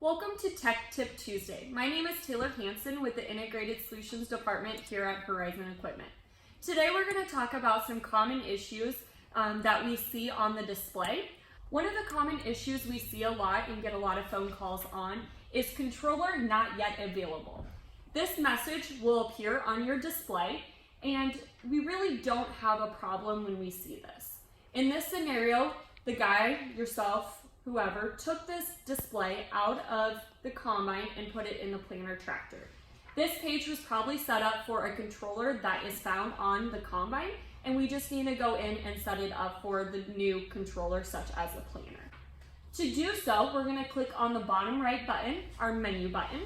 Welcome to Tech Tip Tuesday. My name is Taylor Hanson with the Integrated Solutions Department here at Horizon Equipment. Today we're going to talk about some common issues that we see on the display. One of the common issues we see a lot and get a lot of phone calls on is controller not yet available. This message will appear on your display and we really don't have a problem when we see this. In this scenario, the guy, yourself, whoever, took this display out of the combine and put it in the planter tractor. This page was probably set up for a controller that is found on the combine, and we just need to go in and set it up for the new controller, such as a planter. To do so, we're going to click on the bottom right button, our menu button,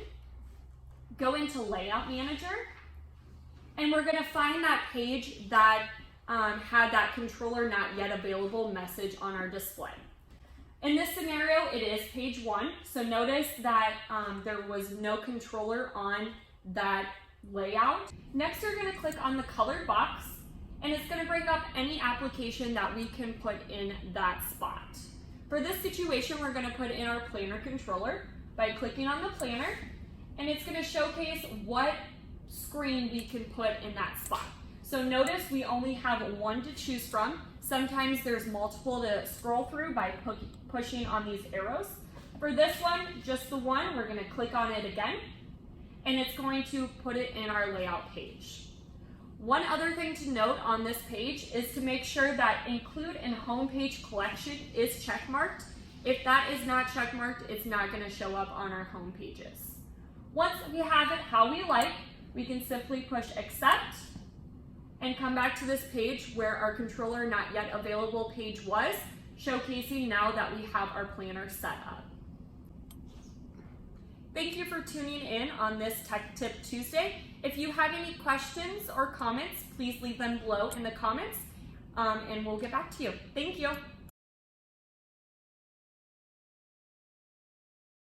go into Layout Manager, and we're going to find that page that had that controller not yet available message on our display. In this scenario, it is page 1, so notice that there was no controller on that layout. Next, you're going to click on the colored box, and it's going to bring up any application that we can put in that spot. For this situation, we're going to put in our planter controller by clicking on the planter, and it's going to showcase what screen we can put in that spot. So notice we only have one to choose from. Sometimes there's multiple to scroll through by pushing on these arrows. For this one, just the one, we're going to click on it again, and it's going to put it in our layout page. One other thing to note on this page is to make sure that Include in Homepage Collection is checkmarked. If that is not checkmarked, it's not going to show up on our home pages. Once we have it how we like, we can simply push Accept and come back to this page where our controller not yet available page was, showcasing now that we have our planter set up. Thank you for tuning in on this Tech Tip Tuesday. If you have any questions or comments, please leave them below in the comments and we'll get back to you. Thank you.